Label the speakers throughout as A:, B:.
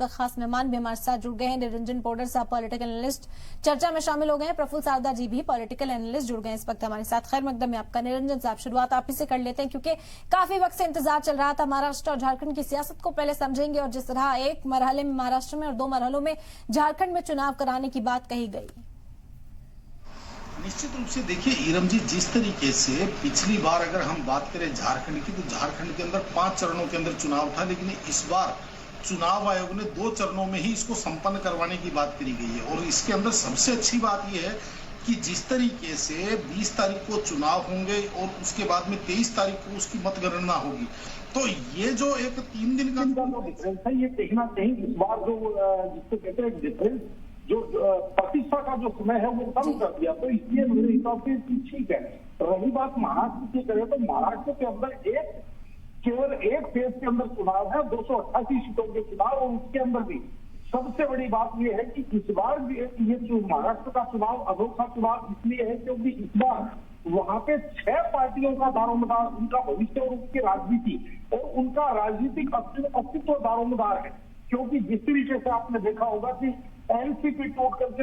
A: खास मेहमान भी हमारे साथ जुड़ गए हैं। निरंजन पौडर साहब पॉलिटिकल एनालिस्ट चर्चा में शामिल हो गए हैं। प्रफुल्ल सारदा जी भी पॉलिटिकल एनालिस्ट जुड़ गए हैं इस वक्त हमारे साथ। खैर मकदम में आपका। निरंजन साहब, शुरुआत आप ही से कर लेते हैं क्योंकि काफी वक्त से इंतजार चल रहा था। महाराष्ट्र और झारखंड की सियासत को पहले समझेंगे और जिस तरह एक मरहले में महाराष्ट्र में और 2 मरहलों में झारखंड में चुनाव कराने की बात कही गई।
B: निश्चित रूप से देखिए ईरम जी, जिस तरीके से पिछली बार अगर हम बात करें झारखंड की, तो झारखंड के अंदर 5 चरणों के अंदर चुनाव था, लेकिन इस बार चुनाव आयोग ने 2 चरणों में ही इसको संपन्न करवाने की बात करी गई है। और इसके अंदर सबसे अच्छी बात यह है कि जिस तरीके से 20 तारीख को चुनाव होंगे और उसके बाद में 23 तारीख को उसकी मतगणना होगी, तो ये जो एक 3 दिन का
C: डिफरेंस है, ये कहीं ना कहीं इस बार जो जिसको कहते हैं डिफरेंस, जो प्रतीक्षा का जो समय है वो कम कर दिया, तो इसलिए मेरे हिसाब से ठीक है। रही बात महाराष्ट्र की करें तो महाराष्ट्र के अंदर केवल एक फेज के अंदर चुनाव है, 288 सीटों के चुनाव, और उसके अंदर भी सबसे बड़ी बात यह है कि इस बार ये जो महाराष्ट्र का चुनाव अनोखा चुनाव इसलिए है क्योंकि इस बार वहां पे 6 पार्टियों का दारोमदार, उनका भविष्य और उनकी राजनीति और उनका राजनीतिक अस्तित्व दारोमदार है। क्योंकि जिस तरीके से आपने देखा होगा कि एनसीपी टूट करके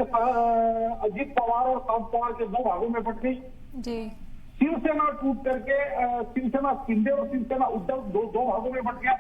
C: अजित पवार और शरद पवार के 2 भागों में बट गई जी। शिवसेना टूट करके शिवसेना शिंदे और शिवसेना उद्धव दो भागों में बट गया।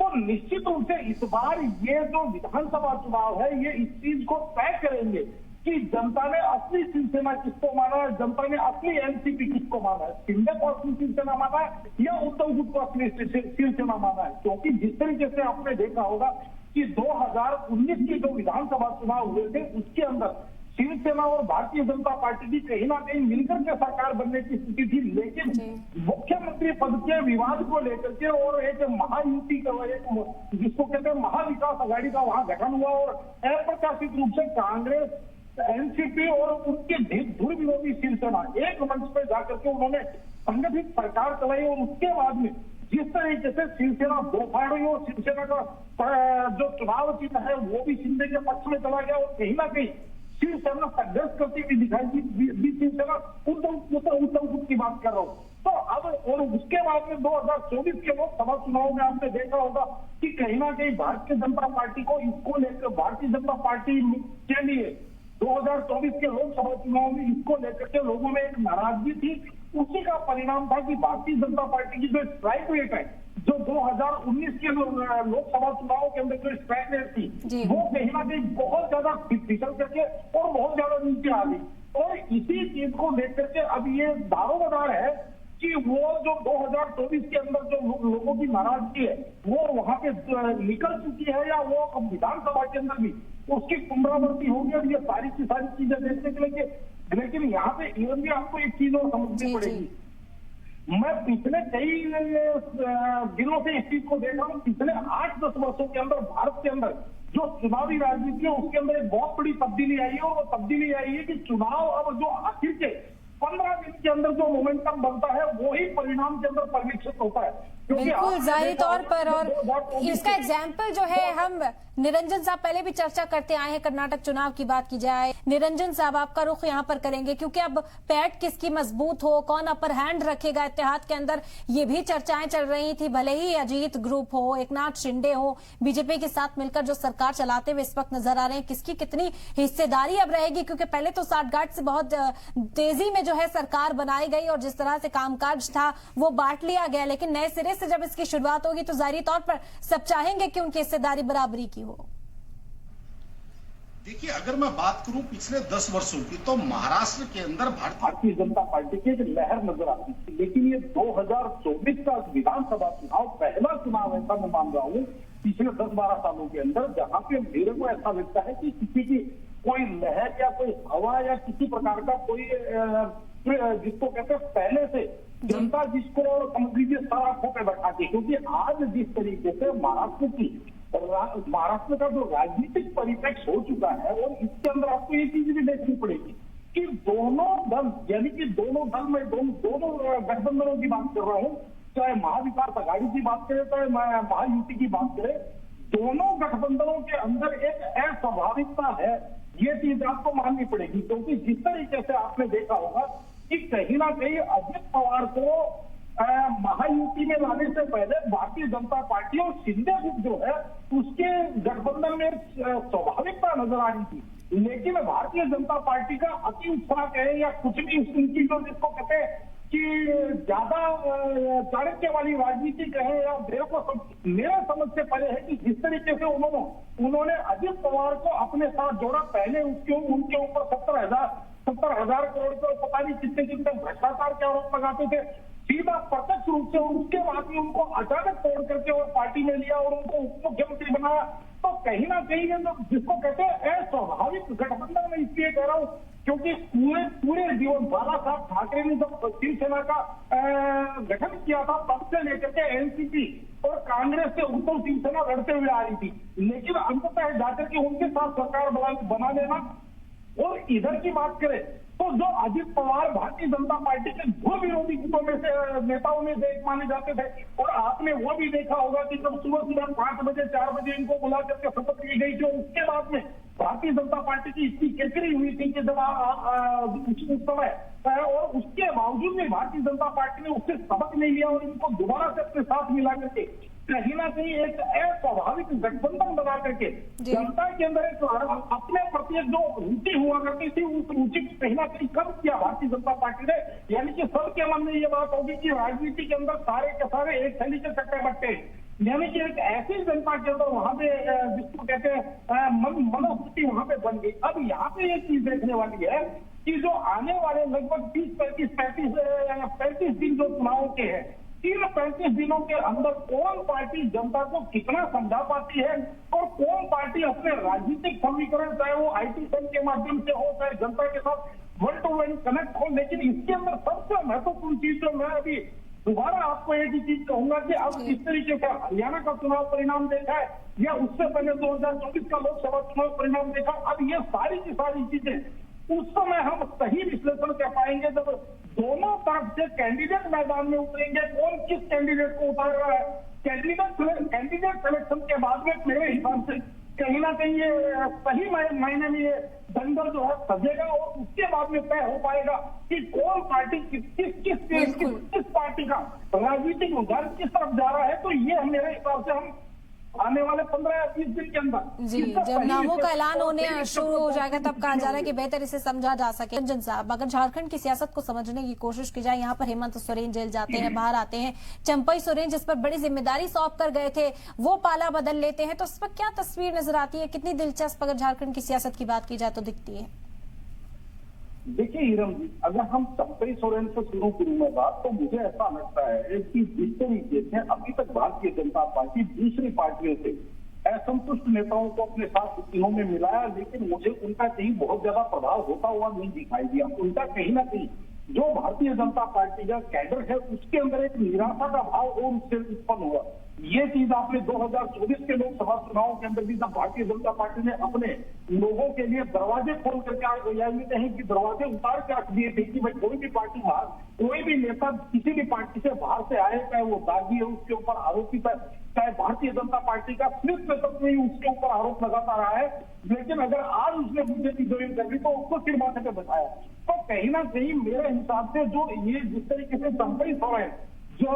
C: तो निश्चित रूप से इस बार ये जो विधानसभा चुनाव है, ये इस चीज को तय करेंगे कि जनता ने असली शिवसेना किसको माना है, जनता ने असली एनसीपी किसको माना है, शिंदे को असली शिवसेना माना है या उद्धव गुट को असली शिवसेना माना है। क्योंकि जिस तरीके से आपने देखा होगा कि 2019 के जो विधानसभा चुनाव हुए थे, उसके अंदर शिवसेना और भारतीय जनता पार्टी की कहीं ना कहीं मिलकर के सरकार बनने की स्थिति थी, लेकिन मुख्यमंत्री पद के विवाद को लेकर के और एक महायुति का, एक जिसको कहते हैं महाविकास आघाड़ी का वहां गठन हुआ और अप्रत्याशित रूप से कांग्रेस, एनसीपी और उनकी धुर विरोधी शिवसेना एक मंच पर जाकर के उन्होंने संगठित सरकार चलाई। और उसके बाद में जिस तरीके से शिवसेना दो फाड़ हुई और शिवसेना का जो चुनाव चिन्ह है वो भी शिंदे के पक्ष में चला गया, और कहीं ना कहीं शिवसेना संघर्ष करती हुई दिखाई दी। शिवसेना उद्धव गुट की बात कर रहा हूँ। तो अब और उसके बाद में 2024 के लोकसभा चुनाव में आपने देखा होगा कि कहीं ना कहीं भारतीय जनता पार्टी को इसको लेकर, भारतीय जनता पार्टी के लिए 2024 के लोकसभा चुनाव में इसको लेकर के लोगों में एक नाराजगी थी। उसी का परिणाम था कि भारतीय जनता पार्टी की जो स्ट्राइक रेट है, जो 2019 के लोकसभा चुनाव के अंदर जो स्ट्राइक रेट थी, वो कहीं ना कहीं बहुत ज्यादा फिसल करके और बहुत ज्यादा नीचे आ गई। और इसी चीज को लेकर के अब ये दारोमदार है कि वो जो 2024 के अंदर जो लोगों की नाराजगी है वो वहां पे निकल चुकी है, या वो अब विधानसभा के अंदर भी उसकी पुनरावृत्ति होगी। और ये सारी की सारी चीजें देखने के लिए, लेकिन यहाँ पे इवन भी आपको एक चीज और समझनी पड़ेगी। मैं पिछले कई दिनों से इस चीज को देख रहा हूँ। पिछले 8-10 वर्षों के अंदर भारत के अंदर जो चुनावी राजनीति है उसके अंदर एक बहुत बड़ी तब्दीली आई है, और वो तब्दीली आई है कि चुनाव अब जो आखिर के 15 दिन के अंदर जो मोमेंटम बनता है वो ही परिणाम के अंदर परिलक्षित होता है।
A: बिल्कुल जाहिर तौर पर, और इसका एग्जाम्पल जो है हम निरंजन साहब पहले भी चर्चा करते आए हैं। कर्नाटक चुनाव की बात की जाए, निरंजन साहब आपका रुख यहाँ पर करेंगे क्योंकि अब पैठ किसकी मजबूत हो, कौन अपर हैंड रखेगा इत्तेहाद के अंदर, ये भी चर्चाएं चल रही थी। भले ही अजीत ग्रुप हो, एकनाथ शिंदे हो, बीजेपी के साथ मिलकर जो सरकार चलाते हुए इस वक्त नजर आ रहे हैं, किसकी कितनी हिस्सेदारी अब रहेगी, क्योंकि पहले तो साठगांठ से बहुत तेजी में जो है सरकार बनाई गई और जिस तरह से कामकाज था वो बांट लिया गया। लेकिन नए सिरे से जब इसकी शुरुआत होगी तो जाहिर तौर पर सब चाहेंगे कि उनकी हिस्सेदारी बराबरी की हो।
B: देखिए, अगर मैं बात करूं पिछले 10 वर्षों की, तो महाराष्ट्र के अंदर
C: भारतीय जनता पार्टी की एक लहर नजर आती थी। लेकिन ये 2024 का विधानसभा चुनाव पहला चुनाव ऐसा मैं मान रहा हूँ पिछले 10-12 सालों के अंदर, जहां पे मेरे को ऐसा लगता है कि किसी की कोई लहर या कोई हवा या किसी प्रकार का कोई जिसको कहते हैं पहले से जनता जिसको समझ लीजिए सर आंखों पे बैठाती है। क्योंकि आज जिस तरीके से महाराष्ट्र का जो राजनीतिक परिप्रेक्ष्य हो चुका है, और इसके अंदर आपको ये चीज भी देखनी पड़ेगी कि दोनों दल, यानी कि दोनों दल में दोनों गठबंधनों की बात कर रहा हूँ, चाहे महाविकास आघाड़ी की बात करें चाहे महायुति की बात करें, दोनों गठबंधनों के अंदर एक अस्वाभाविकता है। ये चीज आपको माननी पड़ेगी। क्योंकि जिस तरीके से आपने देखा होगा कि कहीं ना कहीं अजित पवार को महायुति में लाने से पहले भारतीय जनता पार्टी और शिंदे गुट जो है उसके गठबंधन में स्वाभाविकता नजर आ रही थी, लेकिन भारतीय जनता पार्टी का अति उत्साह कहे या कुछ भी उनकी जो जिसको कहते हैं कि ज्यादा चाणक्य वाली राजनीति कहे या मेरे समझ से परे है कि जिस तरीके से उन्होंने अजित पवार को अपने साथ जोड़ा, पहले उनके ऊपर 70,000 करोड़ के पता नहीं कितने भ्रष्टाचार के आरोप लगाते थे, सीधा प्रत्यक्ष रूप से उसके बाद में उनको अचानक तोड़ करके और पार्टी में लिया और उनको उप मुख्यमंत्री बनाया। तो कहीं ना कहीं जिसको कहते हैं अस्वाभाविक गठबंधन, में इसलिए कह रहा हूं क्योंकि पूरे जीवन बाला साहब ठाकरे ने जब शिवसेना का गठन किया था तब से लेकर के एनसीपी और कांग्रेस से उद्धव शिवसेना लड़ते हुए आ रही थी, लेकिन अंततः जाकर के उनके साथ सरकार बना लेना। और इधर की बात करें तो जो अजित पवार भारतीय जनता पार्टी के दो विरोधी गुटों में से नेताओं में से एक माने जाते थे, और आपने वो भी देखा होगा कि जब सुबह 5 बजे 4 बजे इनको बुला करके शपथ ली गई थी, उसके बाद में भारतीय जनता पार्टी की इतनी केकरी हुई थी कि जब उस समय, और उसके बावजूद भी भारतीय जनता पार्टी ने उससे सबक नहीं लिया और इनको दोबारा से अपने साथ मिला करके कहीं ना कहीं एक अस्वाभाविक गठबंधन बना करके जनता के अंदर एक अपने प्रति एक जो रुचि हुआ करती थी उस रुचि कहीं ना कहीं कम किया भारतीय जनता पार्टी ने। यानी कि सबके मन में ये बात होगी कि राजनीति के अंदर सारे के सारे एक थैली के चक्के बट्टे, यानी कि एक ऐसी जनता के अंदर वहां पे जिसको कहते हैं मनोस्थिति वहां पे बन गई। अब यहाँ पे एक चीज देखने वाली है कि जो आने वाले लगभग 30-35 दिन जो चुनाव के हैं, 35 दिनों के अंदर कौन पार्टी जनता को कितना समझा पाती है और कौन पार्टी अपने राजनीतिक समीकरण, चाहे वो आईटी सेल के माध्यम से हो, चाहे जनता के साथ 1-to-1 कनेक्ट हो, लेकिन इसके अंदर सबसे महत्वपूर्ण चीज जो मैं अभी दोबारा आपको एक ही चीज कहूंगा कि अब किस तरीके का हरियाणा का चुनाव परिणाम देखा है या उससे पहले 2024 का लोकसभा चुनाव परिणाम देखा, अब ये सारी की सारी चीजें उस समय हम सही विश्लेषण कर पाएंगे जब दोनों तरफ से कैंडिडेट मैदान में उतरेंगे, कौन किस कैंडिडेट को उतार रहा है। कैंडिडेट सिलेक्शन के बाद में मेरे हिसाब से कहीं ना कहीं ये सही मायने में ये दंगल जो है सजेगा और उसके बाद में तय हो पाएगा कि कौन पार्टी किस पार्टी का राजनीतिक रुझान किस तरफ जा रहा है। तो ये मेरे हिसाब से हम आने वाले 15 या 20 दिन के अंदर
A: जी, जब नामों का ऐलान होने शुरू हो जाएगा तब कहा जा रहा है कि बेहतर इसे समझा जा सके। रंजन साहब, अगर झारखंड की सियासत को समझने की कोशिश की जाए, यहाँ पर हेमंत सोरेन जेल जाते हैं, बाहर आते हैं, चंपई सोरेन जिस पर बड़ी जिम्मेदारी सौंप कर गए थे वो पाला बदल लेते हैं, तो इस पर क्या तस्वीर नजर आती है? कितनी दिलचस्प अगर झारखंड की सियासत की बात की जाए तो दिखती है?
C: देखिए हीरम जी, अगर हम चंपई सोरेन से शुरू करूं मैं बात, तो मुझे ऐसा लगता है कि जिस तरीके से अभी तक भारतीय जनता पार्टी दूसरी पार्टियों से असंतुष्ट नेताओं को अपने साथ सुर्खियों में मिलाया, लेकिन मुझे उनका कहीं बहुत ज्यादा प्रभाव होता हुआ नहीं दिखाई दिया। उनका कहीं ना कहीं जो भारतीय जनता पार्टी का कैडर है उसके अंदर एक निराशा का भाव और उससे उत्पन्न हुआ। ये चीज आपने 2024 के लोकसभा चुनाव के अंदर भी जब भारतीय जनता पार्टी ने अपने लोगों के लिए दरवाजे खोल करके या ये कहें कि दरवाजे उतार के रख दिए थे कि भाई कोई भी पार्टी बाहर, कोई भी नेता किसी भी पार्टी से बाहर से आए, चाहे वो दागी है उसके ऊपर आरोपित है, चाहे भारतीय जनता पार्टी का स्मित नेतृत्व ही उसके ऊपर आरोप लगाता रहा है, लेकिन अगर आज उसने बीजेपी ज्वाइन कर दी तो उसको सिर माथे पे बैठाया। तो कहीं ना कहीं मेरे हिसाब से जो ये जिस तरीके से चंपई सोरेन जो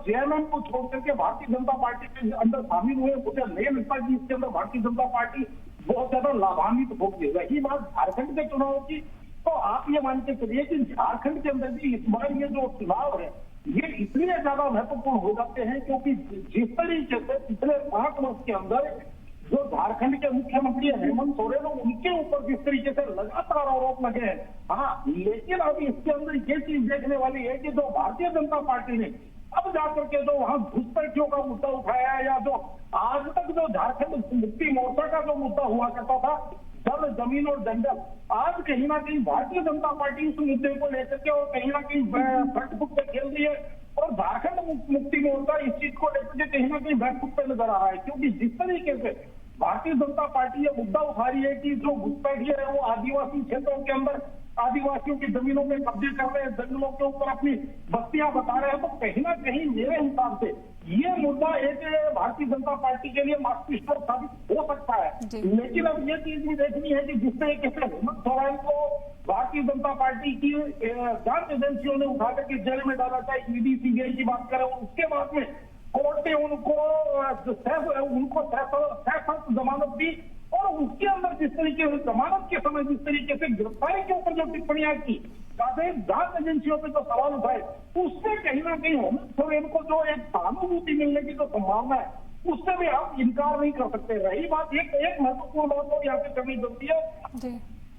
C: जेएमएम को छोड़ करके भारतीय जनता पार्टी के अंदर शामिल हुए, मुझे नहीं लगता कि इसके अंदर भारतीय जनता पार्टी बहुत ज्यादा लाभान्वित होगी। रही बात झारखंड के चुनाव की, तो आप ये मान के चलिए कि झारखंड के अंदर भी इस बार ये जो चुनाव है ये इसलिए ज्यादा महत्वपूर्ण हो जाते हैं क्योंकि जिस तरीके से पिछले 5 वर्ष के अंदर जो झारखंड के मुख्यमंत्री हेमंत सोरेन, उनके ऊपर जिस तरीके से लगातार आरोप लगे हैं, हाँ, लेकिन अब इसके अंदर ये चीज देखने वाली है कि जो भारतीय जनता पार्टी ने अब जाकर के जो वहां घुसपैठियों का मुद्दा उठाया है या जो आज तक जो झारखंड मुक्ति मोर्चा का जो मुद्दा हुआ करता था, जल जमीन और जंगल, आज कहीं ना कहीं भारतीय जनता पार्टी उस मुद्दे को लेकर के और कहीं ना कहीं फ्रंट फुट पे खेल रही है और झारखंड मुक्ति मोर्चा इस चीज को लेकर के कहीं ना कहीं बैक फुट पे नजर आ रहा है। क्योंकि जिस तरीके से भारतीय जनता पार्टी ये मुद्दा उठा रही है कि जो घुसपैठी है वो आदिवासी क्षेत्रों के अंदर आदिवासियों की जमीनों में कब्जे कर रहे हैं, जंगलों के ऊपर अपनी बस्तियां बता रहे हैं, तो कहीं ना कहीं मेरे हिसाब से ये मुद्दा एक भारतीय जनता पार्टी के लिए मार्क्सिस्ट साबित हो सकता है।
A: जी।
C: लेकिन अब ये चीज भी देखनी है कि जिस तरीके से हेमंत सोरेन को भारतीय जनता पार्टी की जांच एजेंसियों ने उठा करके जेल में डाला, चाहे ईडी सीबीआई की बात करें, उसके बाद में कोर्ट ने उनको सख्त जमानत दी, और उसके अंदर जिस तरीके से जमानत के समय जिस तरीके से गिरफ्तारी के ऊपर जो टिप्पणियां की, काफी जांच एजेंसियों पे जो सवाल उठाए, उससे कहीं ना कहीं हेमंत सोरेन को जो एक सहानुभूति मिलने की जो संभावना है, उससे भी आप इनकार नहीं कर सकते। रही बात एक महत्वपूर्ण बात और यहाँ पे करनी जरूरी है
A: जी।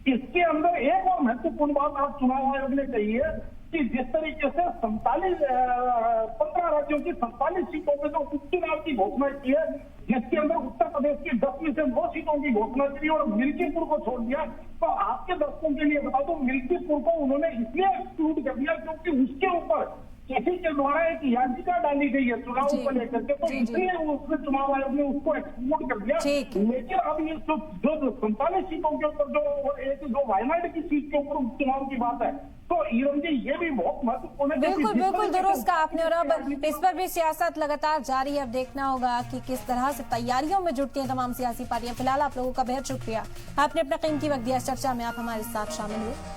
C: इसके अंदर एक और महत्वपूर्ण बात आप चुनाव आयोग ने कही है कि जिस तरीके से 15 राज्यों की 47 सीटों पे जो उपचुनाव की घोषणा की है, जिसके अंदर उत्तर प्रदेश की 10 में से 9 सीटों की घोषणा की और मिल्कीपुर को छोड़ दिया, तो आपके दर्शकों के लिए बता दो मिल्कीपुर को उन्होंने इसलिए एक्सक्लूड कर दिया क्योंकि उसके ऊपर किसी के द्वारा एक याचिका डाली गई है चुनाव को लेकर के, तो इसलिए उसने चुनाव आयोग ने उसको एक्सक्लूड कर दिया। लेकिन अब ये जो 47 सीटों के ऊपर जो वायनाड की सीट के ऊपर उपचुनाव की बात है, तो ईरन जी ये भी बहुत महत्वपूर्ण है।
A: बिल्कुल दुरुस्त कहा आपने, और अब इस पर भी सियासत लगातार जारी है। अब देखना होगा कि किस तरह से तैयारियों में जुटती हैं तमाम सियासी पार्टियां। फिलहाल आप लोगों का बेहद शुक्रिया, आपने अपना कीमती वक्त दिया, चर्चा में आप हमारे साथ शामिल हुए।